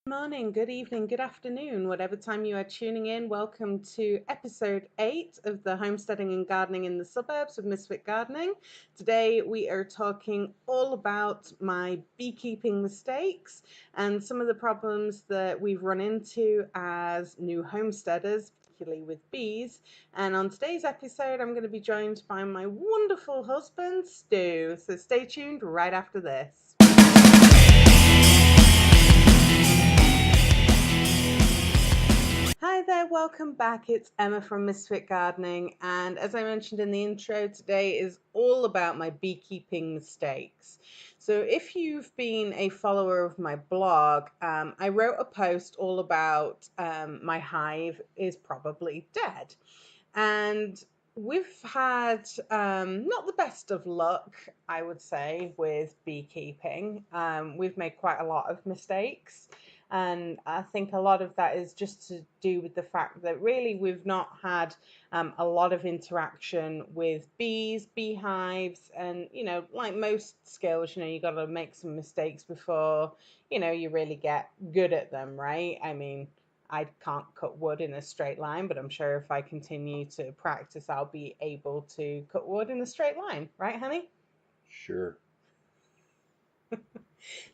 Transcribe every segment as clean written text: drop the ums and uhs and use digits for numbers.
Morning, good evening, good afternoon, whatever time you are tuning in. Welcome to episode 8 of the Homesteading and Gardening in the Suburbs of Misfit Gardening. Today we are talking all about my beekeeping mistakes and some of the problems that we've run into as new homesteaders, particularly with bees. And on today's episode, I'm going to be joined by my wonderful husband, Stu. So stay tuned right after this. Hi there, welcome back. It's Emma from Misfit Gardening, and as I mentioned in the intro, today is all about my beekeeping mistakes. So, if you've been a follower of my blog, I wrote a post all about my hive is probably dead, and we've had not the best of luck, I would say, with beekeeping. We've made quite a lot of mistakes. And I think a lot of that is just to do with the fact that really we've not had a lot of interaction with bees, beehives, and like most skills, you got to make some mistakes before you really get good at them, right? I mean, I can't cut wood in a straight line, but I'm sure if I continue to practice, I'll be able to cut wood in a straight line, right, honey? Sure.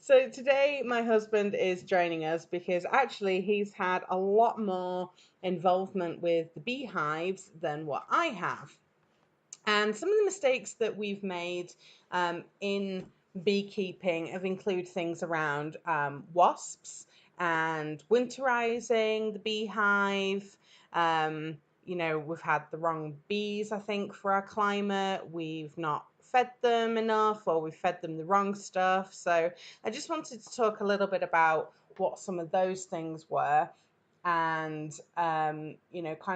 So today, my husband is joining us because actually he's had a lot more involvement with the beehives than what I have. And some of the mistakes that we've made in beekeeping have included things around wasps and winterizing the beehive. We've had the wrong bees, I think, for our climate. We've not fed them enough, or we've fed them the wrong stuff. So I just wanted to talk a little bit about what some of those things were and kind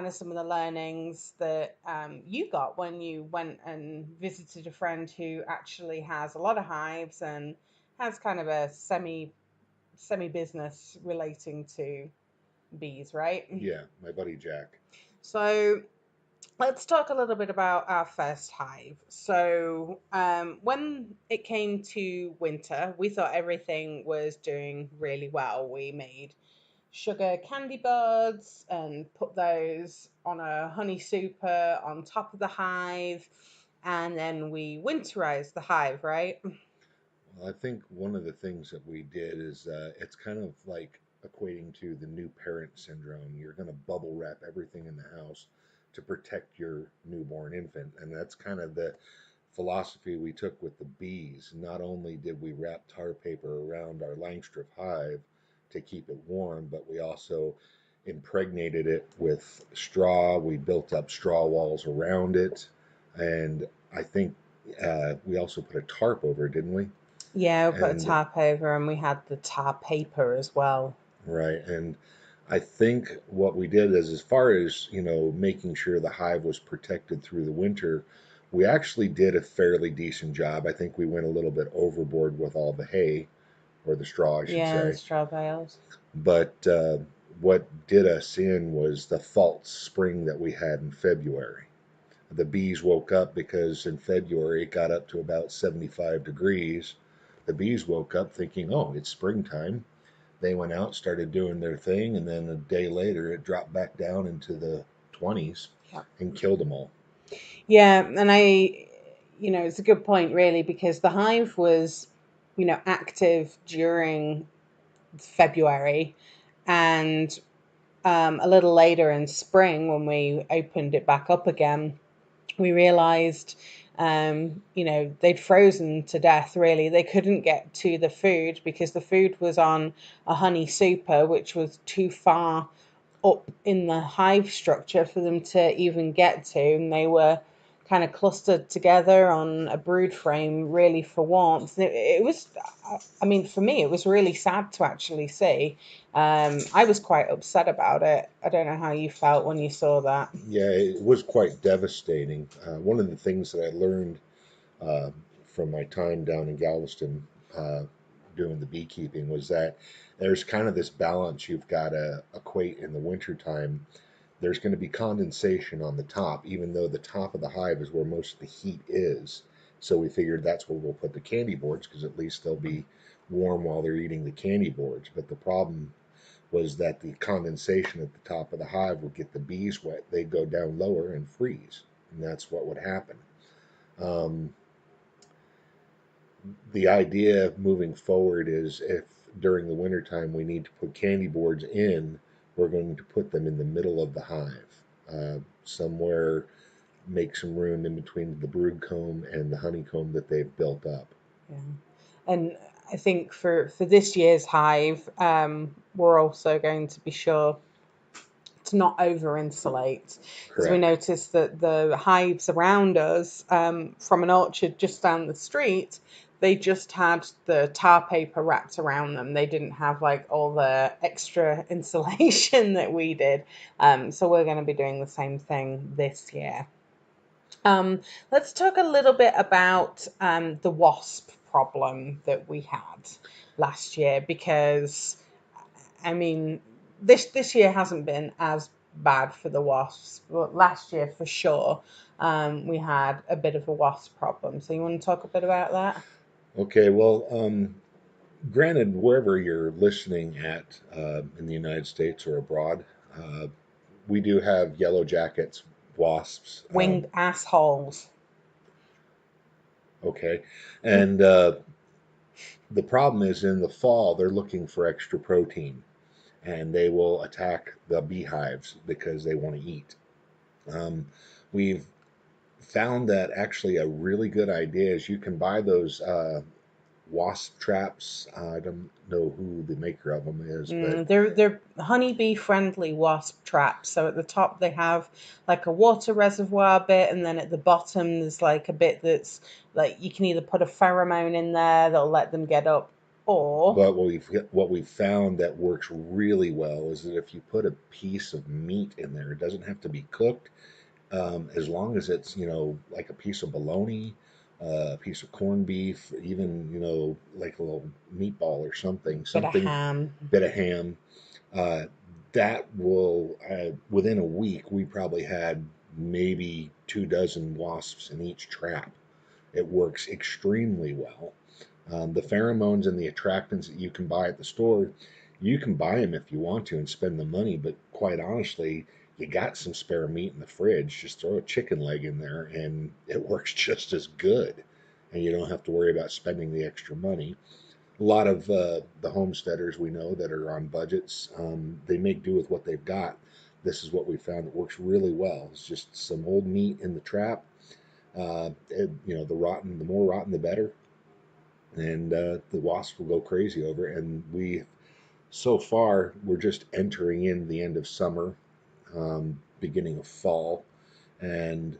of some of the learnings that you got when you went and visited a friend who actually has a lot of hives and has kind of a semi business relating to bees, right? Yeah, my buddy Jack. So let's talk a little bit about our first hive. So when it came to winter, we thought everything was doing really well. We made sugar candy buds and put those on a honey super on top of the hive. And then we winterized the hive, right? Well, I think one of the things that we did is it's kind of like equating to the new parent syndrome. You're going to bubble wrap everything in the house to protect your newborn infant. And that's kind of the philosophy we took with the bees. Not only did we wrap tar paper around our Langstroth hive to keep it warm, but we also impregnated it with straw. We built up straw walls around it. And I think we also put a tarp over it, didn't we? Yeah, we put a And tarp over and we had the tar paper as well. right, and I think what we did is, as far as making sure the hive was protected through the winter, we actually did a fairly decent job. I think we went a little bit overboard with all the hay, or the straw, I should Yeah, the say. straw bales. But what did us in was the false spring that we had in February. The bees woke up because in February it got up to about 75 degrees. The bees woke up thinking, oh, it's springtime. They went out, started doing their thing, and then a day later it dropped back down into the 20s Yeah. and killed them all. Yeah, and it's a good point really because the hive was, active during February and a little later in spring, when we opened it back up again, we realized, they'd frozen to death, really. They couldn't get to the food because the food was on a honey super, which was too far up in the hive structure for them to even get to. And they were kind of clustered together on a brood frame, really for warmth. It was, I mean, for me, it was really sad to actually see. I was quite upset about it. I don't know how you felt when you saw that. Yeah, it was quite devastating. One of the things that I learned uh, from my time down in Galveston doing the beekeeping was that there's kind of this balance you've got to equate in the wintertime. There's going to be condensation on the top, even though the top of the hive is where most of the heat is. So we figured that's where we'll put the candy boards because at least they'll be warm while they're eating the candy boards. But the problem was that the condensation at the top of the hive would get the bees wet. They'd go down lower and freeze, and that's what would happen. Um, the idea moving forward is if during the wintertime we need to put candy boards in, we're going to put them in the middle of the hive, somewhere, make some room in between the brood comb and the honeycomb that they've built up. Yeah. And I think for this year's hive, we're also going to be sure to not over insulate, because we Correct. noticed that the hives around us, from an orchard just down the street, they just had the tar paper wrapped around them. They didn't have like all the extra insulation that we did. So we're going to be doing the same thing this year. Let's talk a little bit about the wasp problem that we had last year, because I mean, this year hasn't been as bad for the wasps, but last year for sure, we had a bit of a wasp problem. So you want to talk a bit about that? Okay, well, granted, wherever you're listening at in the United States or abroad, uh, we do have yellow jackets, wasps. Winged assholes. Okay, and the problem is in the fall they're looking for extra protein, and they will attack the beehives because they want to eat. Um, we've found that actually a really good idea is you can buy those wasp traps. I don't know who the maker of them is, but They're honeybee friendly wasp traps. So at the top they have like a water reservoir bit, and then at the bottom there's like a bit that's like you can either put a pheromone in there that'll let them get up, or what we've found that works really well is that if you put a piece of meat in there, it doesn't have to be cooked. As long as it's like a piece of bologna, a piece of corned beef, even like a little meatball or something, bit of something ham. bit of ham. Uh, that will within a week we probably had maybe 2 dozen wasps in each trap. It works extremely well. The pheromones and the attractants that you can buy at the store, you can buy them if you want to and spend the money, but quite honestly, you got some spare meat in the fridge, just throw a chicken leg in there and it works just as good. And you don't have to worry about spending the extra money. A lot of the homesteaders we know that are on budgets, they make do with what they've got. This is what we found that works really well. It's just some old meat in the trap. The more rotten, the better, and the wasps will go crazy over it. And so far, we're just entering in the end of summer, beginning of fall, and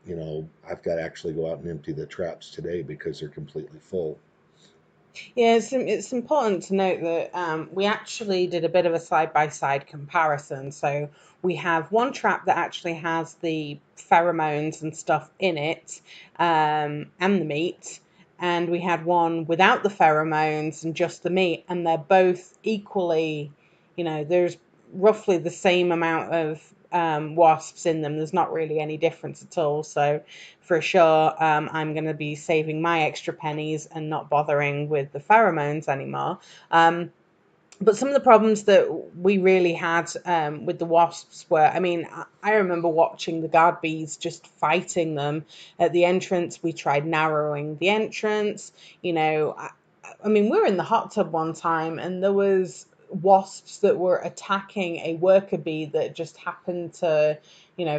I've got to actually go out and empty the traps today because they're completely full. Yeah, it's important to note that we actually did a bit of a side by side comparison. So we have one trap that actually has the pheromones and stuff in it, and the meat, and we had one without the pheromones and just the meat, and they're both equally, there's roughly the same amount of wasps in them. There's not really any difference at all. So for sure, I'm going to be saving my extra pennies and not bothering with the pheromones anymore. But some of the problems that we really had with the wasps were, I mean, I remember watching the guard bees just fighting them at the entrance. We tried narrowing the entrance. I mean, we were in the hot tub one time and there was wasps that were attacking a worker bee that just happened to,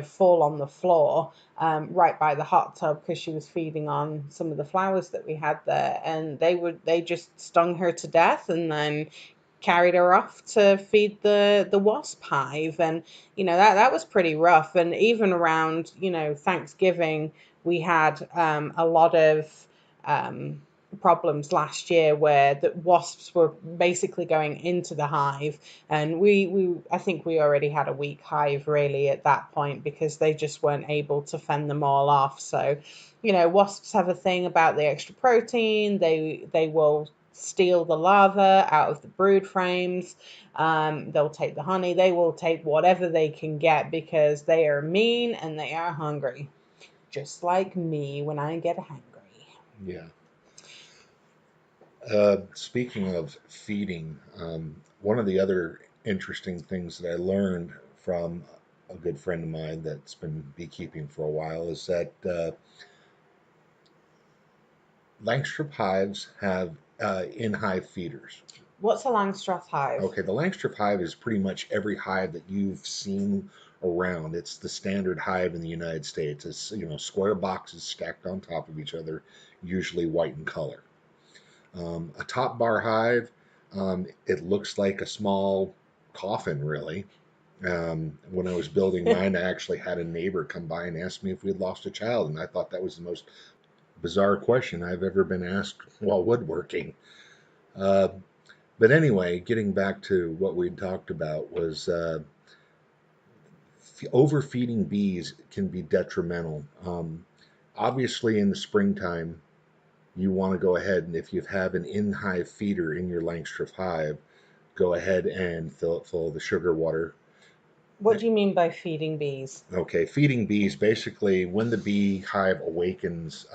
fall on the floor right by the hot tub because she was feeding on some of the flowers that we had there, and they just stung her to death and then carried her off to feed the wasp hive. And that was pretty rough. And even around Thanksgiving, we had a lot of um, problems last year where the wasps were basically going into the hive, and we I think we already had a weak hive really at that point because they just weren't able to fend them all off. So wasps have a thing about the extra protein. They will steal the larva out of the brood frames. They'll take the honey. They will take whatever they can get because they are mean and they are hungry, just like me when I get hungry. Yeah. Speaking of feeding, one of the other interesting things that I learned from a good friend of mine that's been beekeeping for a while is that Langstroth hives have in-hive feeders. What's a Langstroth hive? Okay, the Langstroth hive is pretty much every hive that you've seen around. It's the standard hive in the United States. It's, square boxes stacked on top of each other, usually white in color. A top bar hive, it looks like a small coffin, really. When I was building mine, I actually had a neighbor come by and ask me if we had lost a child, and I thought that was the most bizarre question I've ever been asked while woodworking. Uh, but anyway, getting back to what we'd talked about was overfeeding bees can be detrimental. Obviously, in the springtime, you want to go ahead and if you have an in-hive feeder in your Langstroth hive, go ahead and fill it full of the sugar water. What do you mean by feeding bees? Okay, feeding bees basically when the bee hive awakens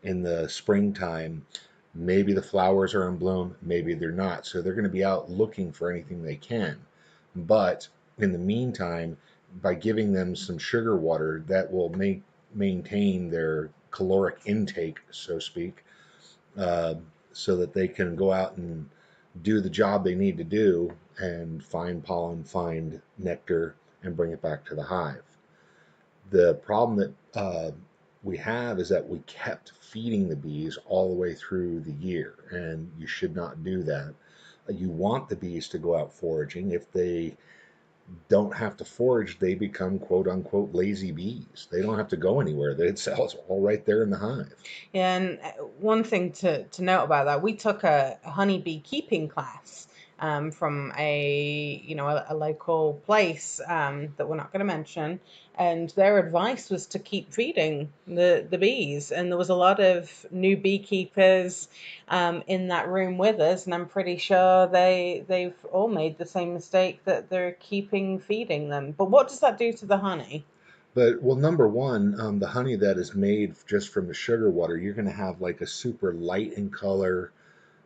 in the springtime, maybe the flowers are in bloom, maybe they're not. So they're going to be out looking for anything they can. But in the meantime, by giving them some sugar water, that will maintain their caloric intake, so to speak, uh, so that they can go out and do the job they need to do and find pollen, find nectar, and bring it back to the hive. The problem that we have is that we kept feeding the bees all the way through the year, and you should not do that. You want the bees to go out foraging. If they don't have to forage, they become quote unquote lazy bees. They don't have to go anywhere. It's all right there in the hive. Yeah, and one thing to note about that, we took a honey beekeeping class from a local place that we're not going to mention, and their advice was to keep feeding the bees. And there was a lot of new beekeepers in that room with us, and I'm pretty sure they've all made the same mistake that they're keeping feeding them. But what does that do to the honey? But well, number one, the honey that is made just from the sugar water, you're going to have like a super light in color.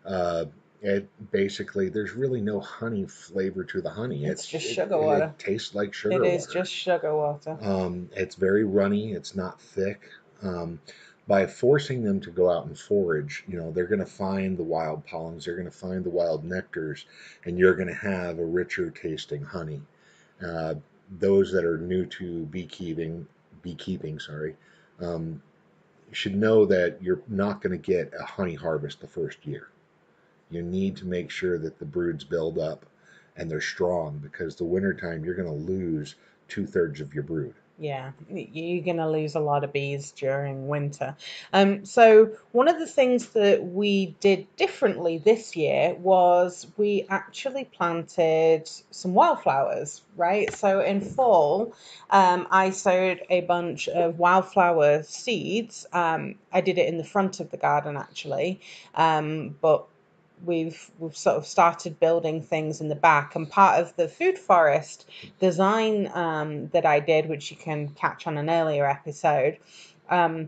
Uh, it basically there's really no honey flavor to the honey. It's It's just it, sugar it, water. it tastes like It sugar is water. just sugar water. It's very runny. It's not thick. Um, by forcing them to go out and forage, they're going to find the wild pollens. They're going to find the wild nectars, and you're going to have a richer tasting honey. Uh, those that are new to beekeeping, sorry, um, should know that you're not going to get a honey harvest the first year. You need to make sure that the broods build up and they're strong because the wintertime you're going to lose 2/3 of your brood. Yeah, you're going to lose a lot of bees during winter. So one of the things that we did differently this year was we actually planted some wildflowers, right? So in fall, I sowed a bunch of wildflower seeds. I did it in the front of the garden actually, but we've sort of started building things in the back, and part of the food forest design that I did, which you can catch on an earlier episode, um,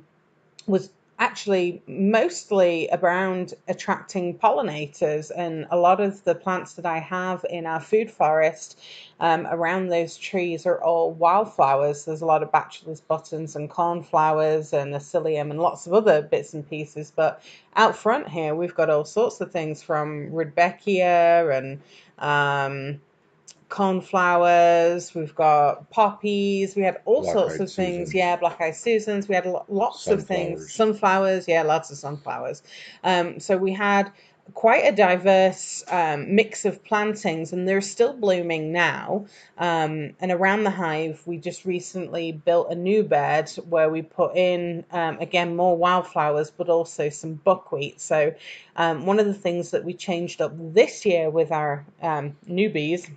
was actually mostly around attracting pollinators. And a lot of the plants that I have in our food forest around those trees are all wildflowers. There's a lot of bachelor's buttons and cornflowers and asilium and lots of other bits and pieces. But out front here, we've got all sorts of things from Rudbeckia and cornflowers, we've got poppies, we had all sorts Black-eyed of things. Susans, Yeah, black-eyed Susans, we had lots of things. sunflowers. Sunflowers, yeah, lots of sunflowers. So we had quite a diverse mix of plantings, and they're still blooming now. And around the hive, we just recently built a new bed where we put in, again, more wildflowers, but also some buckwheat. So one of the things that we changed up this year with our newbies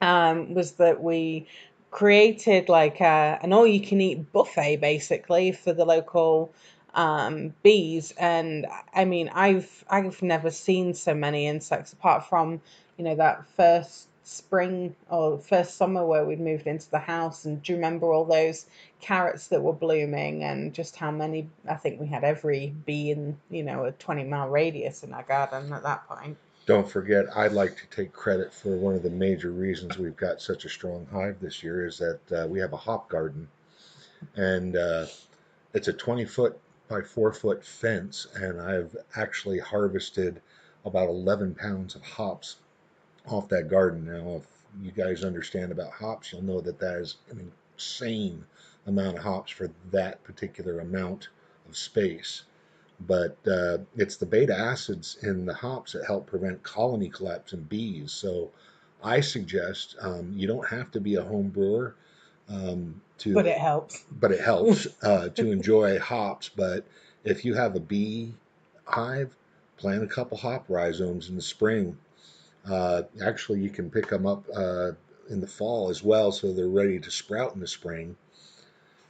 was that we created like an all-you-can-eat buffet basically for the local bees. And I mean, I've never seen so many insects apart from that first spring or first summer where we'd moved into the house. And do you remember all those carrots that were blooming and just how many? I think we had every bee in a 20-mile radius in our garden at that point. don't forget, I'd like to take credit for one of the major reasons we've got such a strong hive this year is that we have a hop garden, and it's a 20-foot by 4-foot fence, and I've actually harvested about 11 pounds of hops off that garden. Now, if you guys understand about hops, you'll know that that is an insane amount of hops for that particular amount of space. But it's the beta acids in the hops that help prevent colony collapse in bees. So I suggest you don't have to be a home brewer But to, it helps. but it helps to enjoy hops. But if you have a bee hive, plant a couple hop rhizomes in the spring. Actually, you can pick them up in the fall as well, so they're ready to sprout in the spring.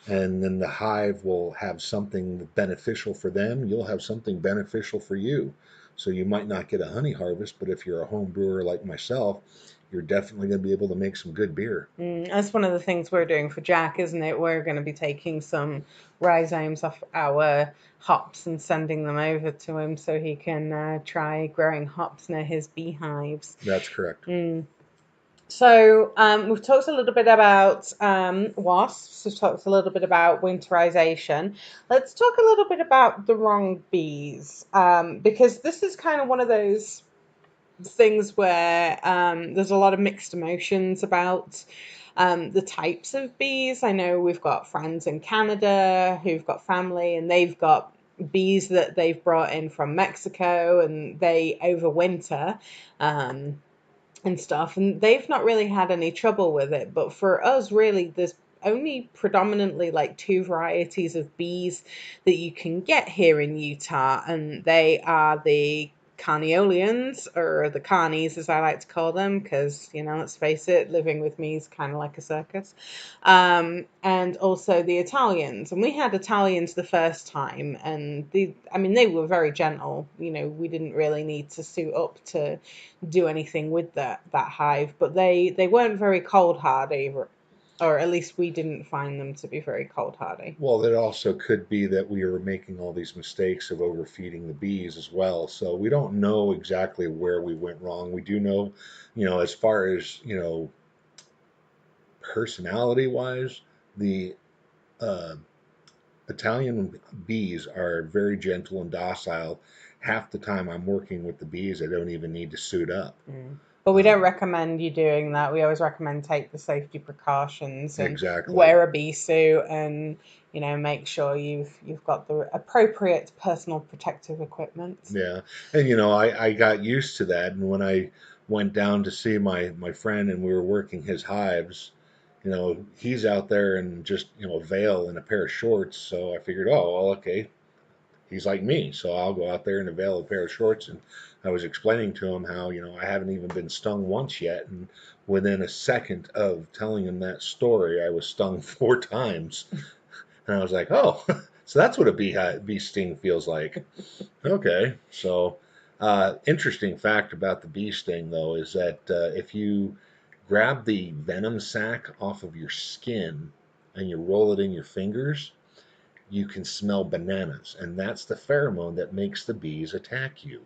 And then the hive will have something beneficial for them. You'll have something beneficial for you. So you might not get a honey harvest, but if you're a home brewer like myself, you're definitely going to be able to make some good beer. That's one of the things we're doing for Jack, isn't it? We're going to be taking some rhizomes off our hops and sending them over to him so he can try growing hops near his beehives. That's correct. So we've talked a little bit about wasps. We've talked a little bit about winterization. Let's talk a little bit about the wrong bees, because this is kind of one of those things where there's a lot of mixed emotions about the types of bees. I know we've got friends in Canada who've got family and they've got bees that they've brought in from Mexico and they overwinter. And stuff, and they've not really had any trouble with it. But for us, really, there's only predominantly like two varieties of bees that you can get here in Utah, and they are the Carnioleans, or the Carnies as I like to call them, because let's face it, living with me is kind of like a circus. And also the Italians, and we had Italians the first time, and they were very gentle. We didn't really need to suit up to do anything with that hive, but they weren't very cold hardy, or at least we didn't find them to be very cold hardy. Well, it also could be that we are making all these mistakes of overfeeding the bees as well. So we don't know exactly where we went wrong. We do know, as far as, personality wise, the uh, Italian bees are very gentle and docile. Half the time I'm working with the bees, I don't even need to suit up. But we don't Um, recommend you doing that. We always recommend take the safety precautions and exactly. wear a bee suit, and make sure you've got the appropriate personal protective equipment. Yeah. And, I got used to that. And when I went down to see my friend and we were working his hives, he's out there in just, a veil and a pair of shorts. So I figured, oh, well, okay, he's like me, so I'll go out there in a veil, a pair of shorts, and I was explaining to him how I haven't even been stung once yet, and within a second of telling him that story, I was stung 4 times, and I was like, oh, so that's what a bee sting feels like. Okay, so interesting fact about the bee sting though is that if you grab the venom sac off of your skin and you roll it in your fingers, you can smell bananas, and that's the pheromone that makes the bees attack you.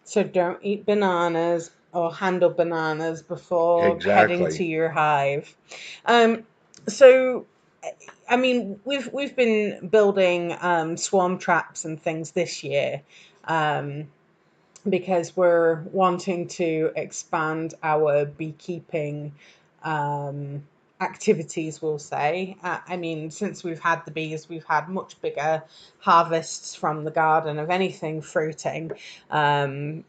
So don't eat bananas or handle bananas before heading to Exactly. your hive. Um, so we've been building swarm traps and things this year, um, because we're wanting to expand our beekeeping um, activities, we'll say. Since we've had the bees, we've had much bigger harvests from the garden of anything fruiting. Um,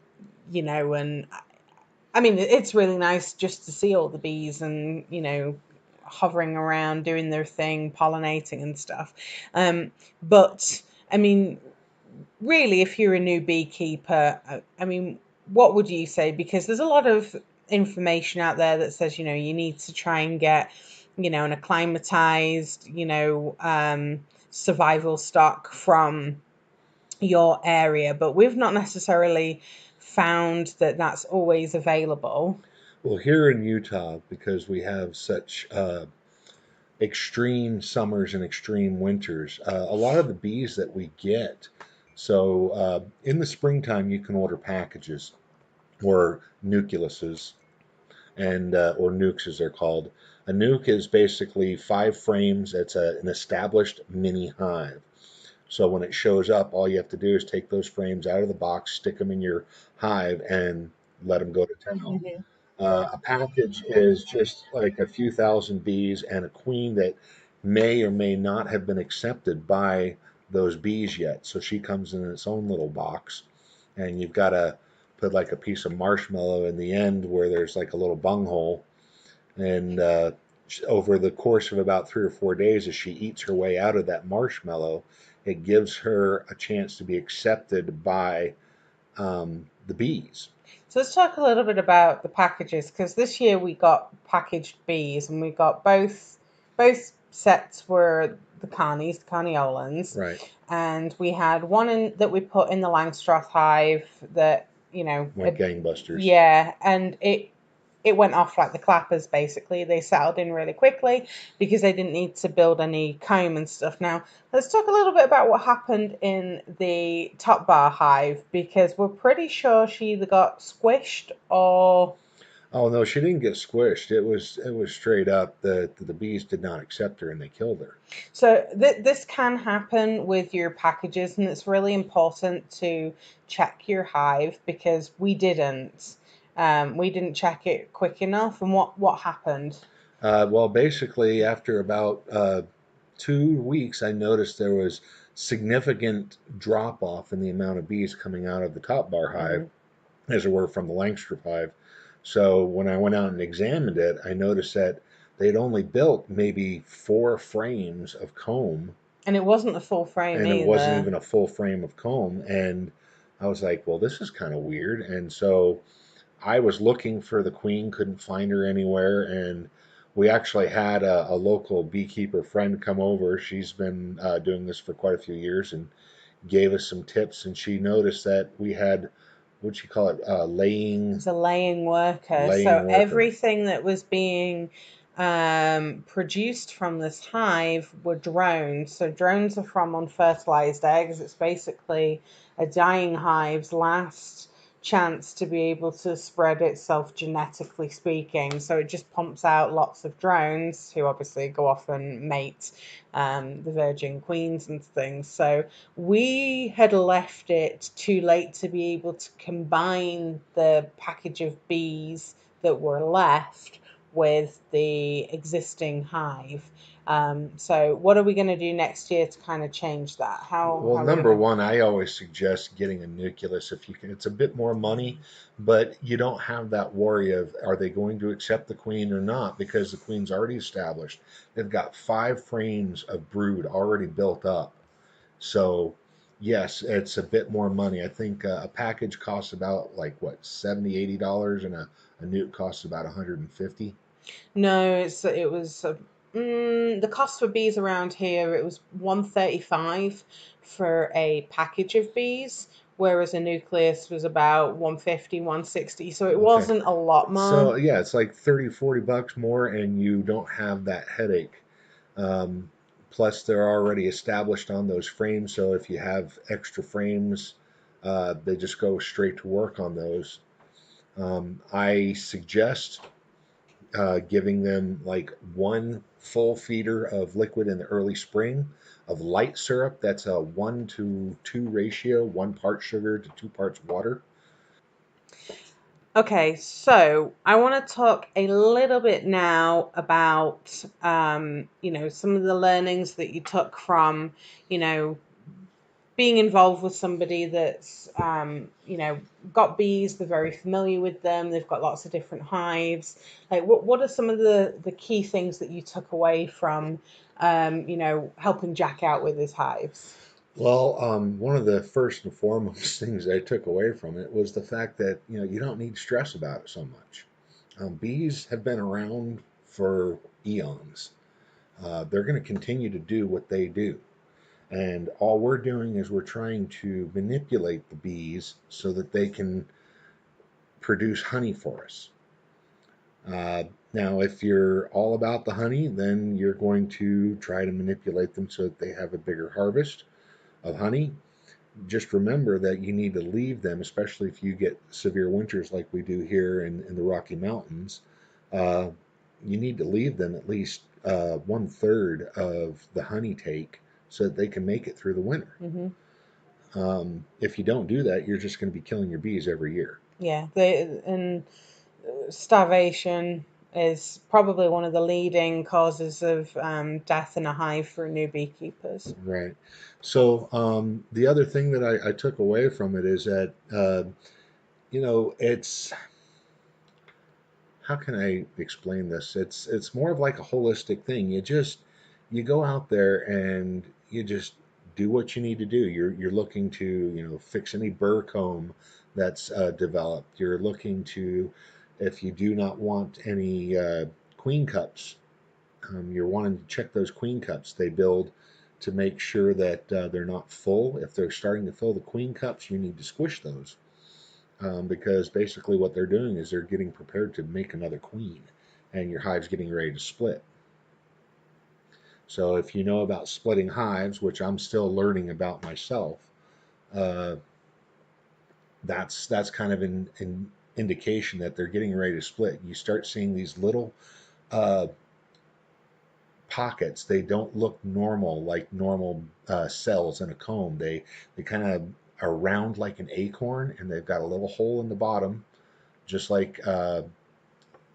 and it's really nice just to see all the bees and, hovering around, doing their thing, pollinating and stuff. But I mean, really, if you're a new beekeeper, what would you say? Because there's a lot of information out there that says, you need to try and get, an acclimatized, survival stock from your area, but we've not necessarily found that that's always available. Well, here in Utah, because we have such extreme summers and extreme winters, a lot of the bees that we get, so in the springtime, you can order packages. or nucleuses, and or nukes as they're called. A nuke is basically 5 frames. It's an established mini hive. So when it shows up, all you have to do is take those frames out of the box, stick them in your hive, and let them go to town. Mhm. A package is just like a few thousand bees and a queen that may or may not have been accepted by those bees yet. So she comes in its own little box, and you've got to put like a piece of marshmallow in the end where there's like a little bunghole. And over the course of about 3 or 4 days, as she eats her way out of that marshmallow, it gives her a chance to be accepted by the bees. So let's talk a little bit about the packages, because this year we got packaged bees, and we got both sets were the carnies, the carniolans, Right. and we had one that we put in the Langstroth hive that Went gangbusters. yeah, and it went off like the clappers. Basically, they settled in really quickly because they didn't need to build any comb and stuff. Now let's talk a little bit about what happened in the top bar hive, because we're pretty sure she either got squished or Oh no, she didn't get squished. It was straight up the bees did not accept her and they killed her. so this can happen with your packages, and it's really important to check your hive, because we didn't check it quick enough. And what happened? Well, basically, after about 2 weeks, I noticed there was significant drop off in the amount of bees coming out of the top bar hive, Mhm. as it were, from the Langstroth hive. So when I went out and examined it, I noticed that they'd only built maybe 4 frames of comb, And it wasn't a full frame and it wasn't either. even a full frame of comb. And I was like, well, this is kind of weird. And so I was looking for the queen, couldn't find her anywhere, and we actually had a local beekeeper friend come over. She's been doing this for quite a few years and gave us some tips. And she noticed that we had, what'd she call it, It's a laying worker. laying So worker. everything that was being produced from this hive were drones. So drones are from unfertilized eggs. It's basically a dying hive's last chance to be able to spread itself, genetically speaking. So it just pumps out lots of drones who obviously go off and mate the virgin queens and things. So we had left it too late to be able to combine the package of bees that were left with the existing hive. So what are we going to do next year to kind of change that? Well, How are we number going to? one, I always suggest getting a nucleus if you can. It's a bit more money, but you don't have that worry of are they going to accept the queen or not, because the queen's already established. They've got 5 frames of brood already built up. So, yes, it's a bit more money. I think a package costs about like what, 70, $80, and a nuke costs about 150. No, it was the cost for bees around here. It was 135 for a package of bees, whereas a nucleus was about 150, 160. So it Okay. wasn't a lot more. So, yeah, it's like 30, $40 more, and you don't have that headache. Um, Plus, they're already established on those frames, so if you have extra frames, they just go straight to work on those. I suggest giving them like one full feeder of liquid in the early spring of light syrup. That's a 1 to 2 ratio, 1 part sugar to 2 parts water. Okay, so I want to talk a little bit now about, some of the learnings that you took from, you know, being involved with somebody that's got bees. They're very familiar with them. They've got lots of different hives. Like, what are some of the key things that you took away from helping Jack out with his hives? Well, one of the first and foremost things I took away from it was the fact that you don't need to stress about it so much. Bees have been around for eons. They're going to continue to do what they do. And all we're doing is we're trying to manipulate the bees so that they can produce honey for us. Uh, Now, if you're all about the honey, then you're going to try to manipulate them so that they have a bigger harvest of honey. just remember that you need to leave them, especially if you get severe winters like we do here in the Rocky Mountains. Uh, you need to leave them at least 1/3 of the honey take so that they can make it through the winter. Hmm. If you don't do that, you're just going to be killing your bees every year. Yeah, and starvation is probably one of the leading causes of death in a hive for new beekeepers. Right. So the other thing that I took away from it is that it's, how can I explain this? It's more of like a holistic thing. You go out there and you just do what you need to do. You're looking to fix any burr comb that's developed. You're looking to, if you do not want any queen cups, you're wanting to check those queen cups. They build to make sure that they're not full. If they're starting to fill the queen cups, you need to squish those, because basically what they're doing is they're getting prepared to make another queen, and your hive's getting ready to split. So if you know about splitting hives, which I'm still learning about myself, uh, that's kind of an indication that they're getting ready to split. You start seeing these little uh, pockets. They don't look normal like normal cells in a comb. They kind of are round like an acorn, and they've got a little hole in the bottom, just like a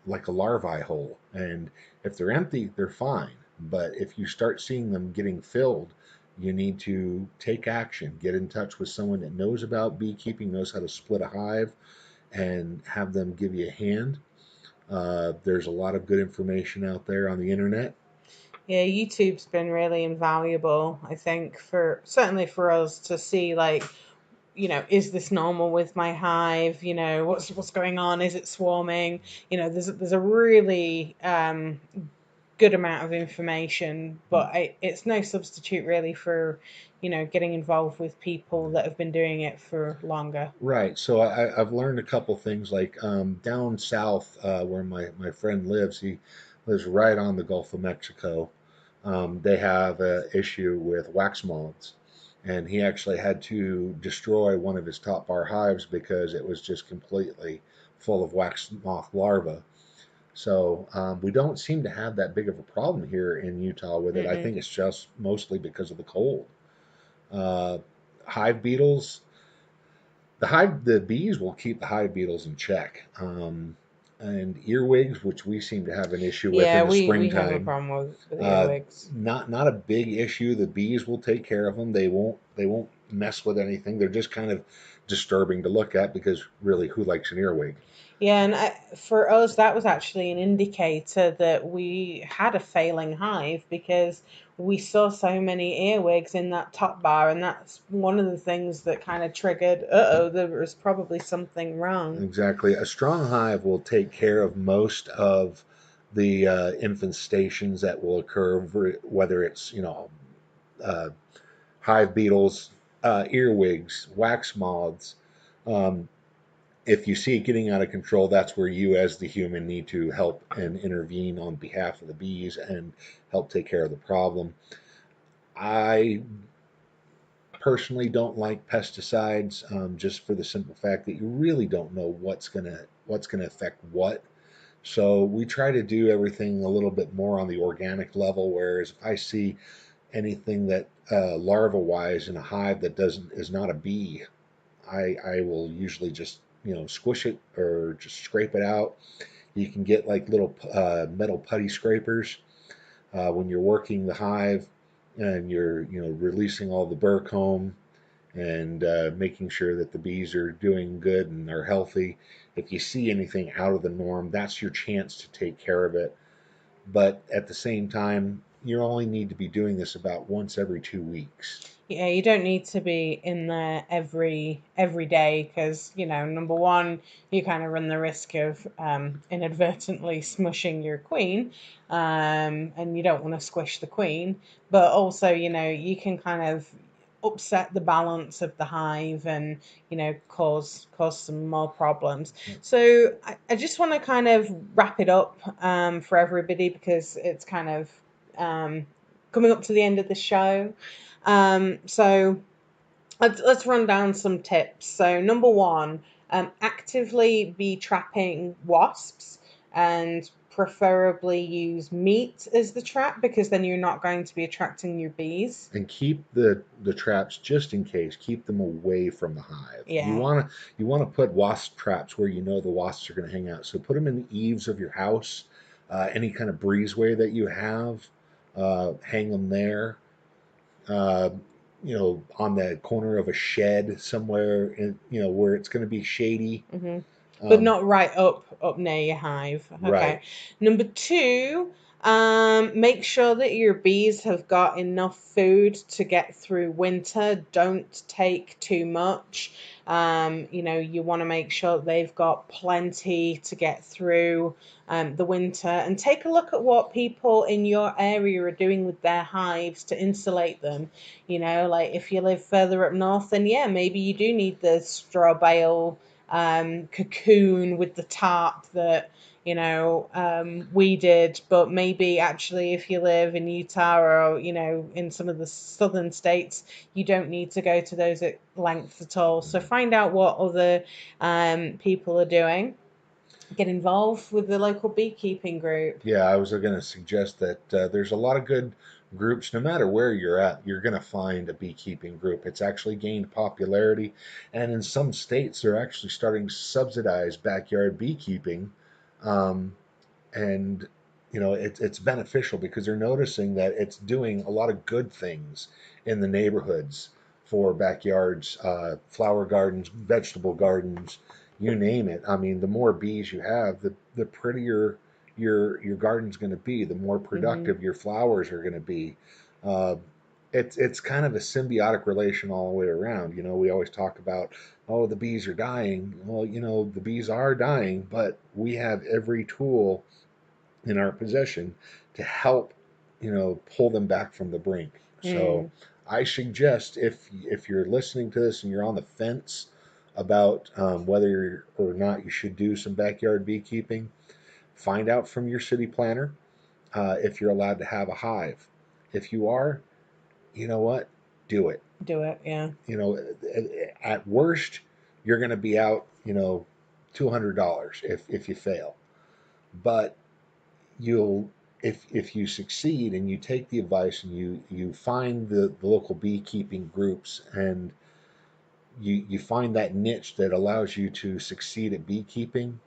larvae hole. And if they're empty, they're fine. But if you start seeing them getting filled, you need to take action. Get in touch with someone that knows about beekeeping, knows how to split a hive, and have them give you a hand. There's a lot of good information out there on the internet. Yeah, YouTube's been really invaluable, I think, for certainly for us to see, like, is this normal with my hive? What's going on? Is it swarming? There's a really good amount of information, but it's no substitute really for getting involved with people that have been doing it for longer. Right. So I've learned a couple things like down south where my friend lives. He lives right on the Gulf of Mexico. They have an issue with wax moths, and he actually had to destroy one of his top bar hives because it was just completely full of wax moth larvae. So we don't seem to have that big of a problem here in Utah with it. I Mm-mm. think it's just mostly because of the cold. Uh, Hive beetles, the bees will keep the hive beetles in check. And earwigs, which we seem to have an issue with Yeah, in the we have a springtime, problem with uh, earwigs. not a big issue. The bees will take care of them. They won't mess with anything. They're just kind of disturbing to look at because really, who likes an earwig? Yeah, and for us, that was actually an indicator that we had a failing hive because we saw so many earwigs in that top bar, and that's one of the things that kind of triggered, uh-oh, there was probably something wrong. Exactly. A strong hive will take care of most of the infestations that will occur, whether it's uh, hive beetles, earwigs, wax moths. Um, if you see it getting out of control, that's where you, as the human, need to help and intervene on behalf of the bees and help take care of the problem. I personally don't like pesticides, just for the simple fact that you really don't know what's gonna affect what. So we try to do everything a little bit more on the organic level. Whereas if I see anything that larva wise in a hive that doesn't is not a bee, I will usually just squish it or just scrape it out. You can get like little metal putty scrapers when you're working the hive and you're releasing all the burr comb and making sure that the bees are doing good and are healthy. If you see anything out of the norm, that's your chance to take care of it. But at the same time, you only need to be doing this about once every 2 weeks. Yeah, you don't need to be in there every day because number one, you kind of run the risk of inadvertently smushing your queen, and you don't want to squish the queen. But also, you can kind of upset the balance of the hive and cause some more problems. So I just want to kind of wrap it up for everybody because it's kind of coming up to the end of the show. So let's run down some tips. So number one, actively be trapping wasps and preferably use meat as the trap because then you're not going to be attracting your bees. And keep the traps just in case. Keep them away from the hive. You Yeah. want to you want to put wasp traps where you know the wasps are going to hang out. So put them in the eaves of your house, any kind of breezeway that you have. Hang them there. Uh, on the corner of a shed somewhere, where it's going to be shady. Hmm. But Um, not right up near your hive. right. Okay. Number two, make sure that your bees have got enough food to get through winter. Don't take too much. You want to make sure that they've got plenty to get through the winter. And take a look at what people in your area are doing with their hives to insulate them. Like if you live further up north, then yeah, maybe you do need the straw bale cocoon with the tarp that we did. But maybe actually if you live in Utah or in some of the southern states, you don't need to go to those at length at all. So Mhm. find out what other people are doing. Get involved with the local beekeeping group. Yeah, I was going to suggest that there's a lot of good groups. No matter where you're at, you're going to find a beekeeping group. It's actually gained popularity, and in some states, they're actually starting to subsidize backyard beekeeping. Um, and it's beneficial because they're noticing that it's doing a lot of good things in the neighborhoods for backyards, flower gardens, vegetable gardens, you name it. I mean, the more bees you have, the prettier your garden's going to be, the more Hmm. productive your flowers are going to be. uh, it's kind of a symbiotic relation all the way around. We always talk about, oh, the bees are dying. Well, the bees are dying, but we have every tool in our possession to help, pull them back from the brink. So Mm, I suggest, if you're listening to this and you're on the fence about whether or not you should do some backyard beekeeping, find out from your city planner if you're allowed to have a hive. If you are, you know what? Do it. do it, yeah. You know, at worst, you're going to be out, $200 if you fail. But you'll if you succeed and you take the advice and you find the local beekeeping groups, and you find that niche that allows you to succeed at beekeeping,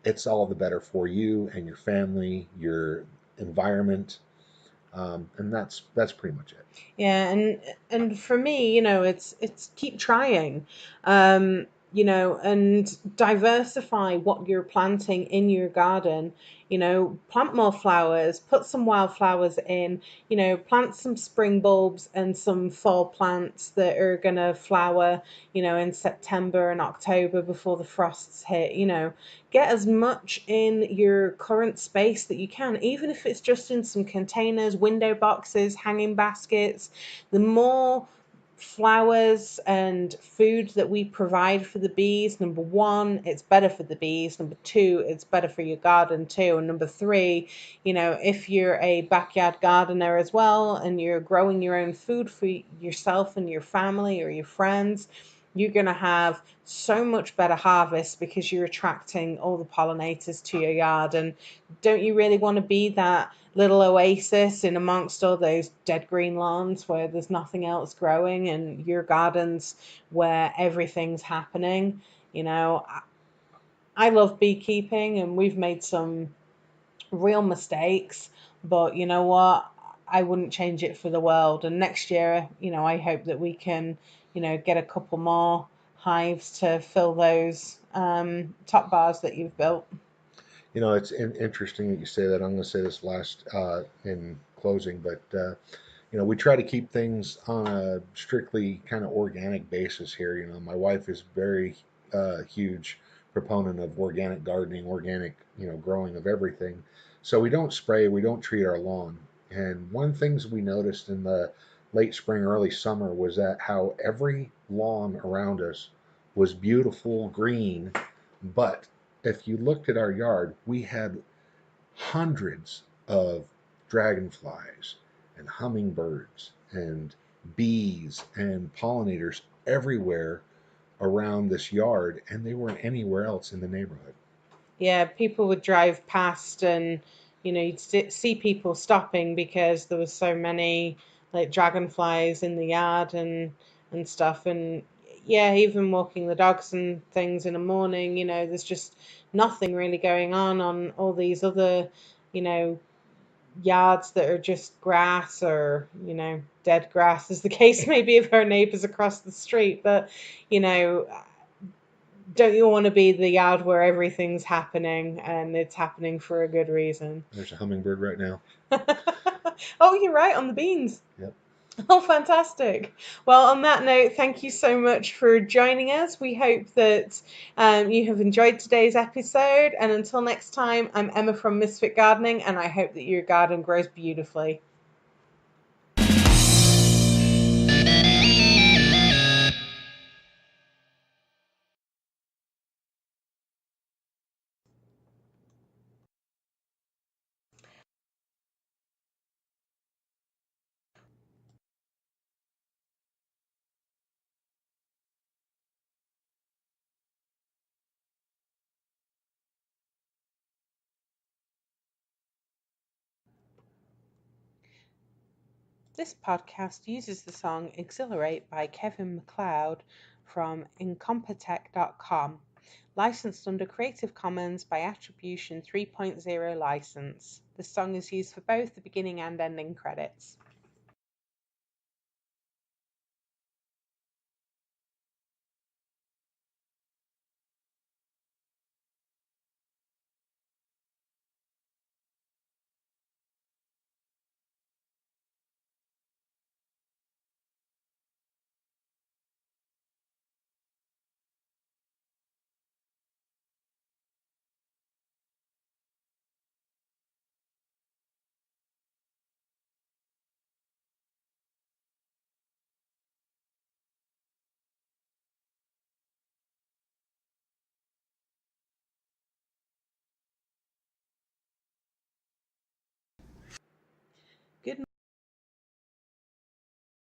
it's all the better for you and your family, your environment. And that's pretty much it. Yeah, and for me, it's keep trying. Um, and diversify what you're planting in your garden. Plant more flowers, put some wildflowers in, plant some spring bulbs and some fall plants that are gonna flower, in September and October before the frosts hit. Get as much in your current space that you can, even if it's just in some containers, window boxes, hanging baskets. The more flowers and food that we provide for the bees, number one, it's better for the bees. Number two, it's better for your garden too. And number three, if you're a backyard gardener as well and you're growing your own food for yourself and your family or your friends, you're going to have so much better harvest because you're attracting all the pollinators to your yard. And don't you really want to be that little oasis in amongst all those dead green lawns where there's nothing else growing, and your gardens where everything's happening? I love beekeeping and we've made some real mistakes, but you know what? I wouldn't change it for the world. And next year, I hope that we can, get a couple more hives to fill those top bars that you've built. It's interesting that you say that. I'm going to say this last in closing, but we try to keep things on a strictly kind of organic basis here. My wife is very huge proponent of organic gardening, organic, growing of everything. So we don't spray, we don't treat our lawn. And one of the things we noticed in the late spring, early summer was that how every lawn around us was beautiful green, but if you looked at our yard, we had hundreds of dragonflies and hummingbirds and bees and pollinators everywhere around this yard, and they weren't anywhere else in the neighborhood. Yeah, people would drive past, and you'd see people stopping because there was so many like dragonflies in the yard and stuff. And yeah, even walking the dogs and things in the morning, there's just nothing really going on all these other, you know, yards that are just grass, or dead grass, as the case may be, of our neighbors across the street. But you know don't you want to be the yard where everything's happening, and it's happening for a good reason? There's a hummingbird right now. Oh, you're right, on the beans. Yep. Oh, fantastic. Well, on that note, thank you so much for joining us. We hope that you have enjoyed today's episode. And until next time, I'm Emma from Misfit Gardening, and I hope that your garden grows beautifully. This podcast uses the song Exhilarate by Kevin MacLeod from Incompetech.com, licensed under Creative Commons by Attribution 3.0 license. The song is used for both the beginning and ending credits. Good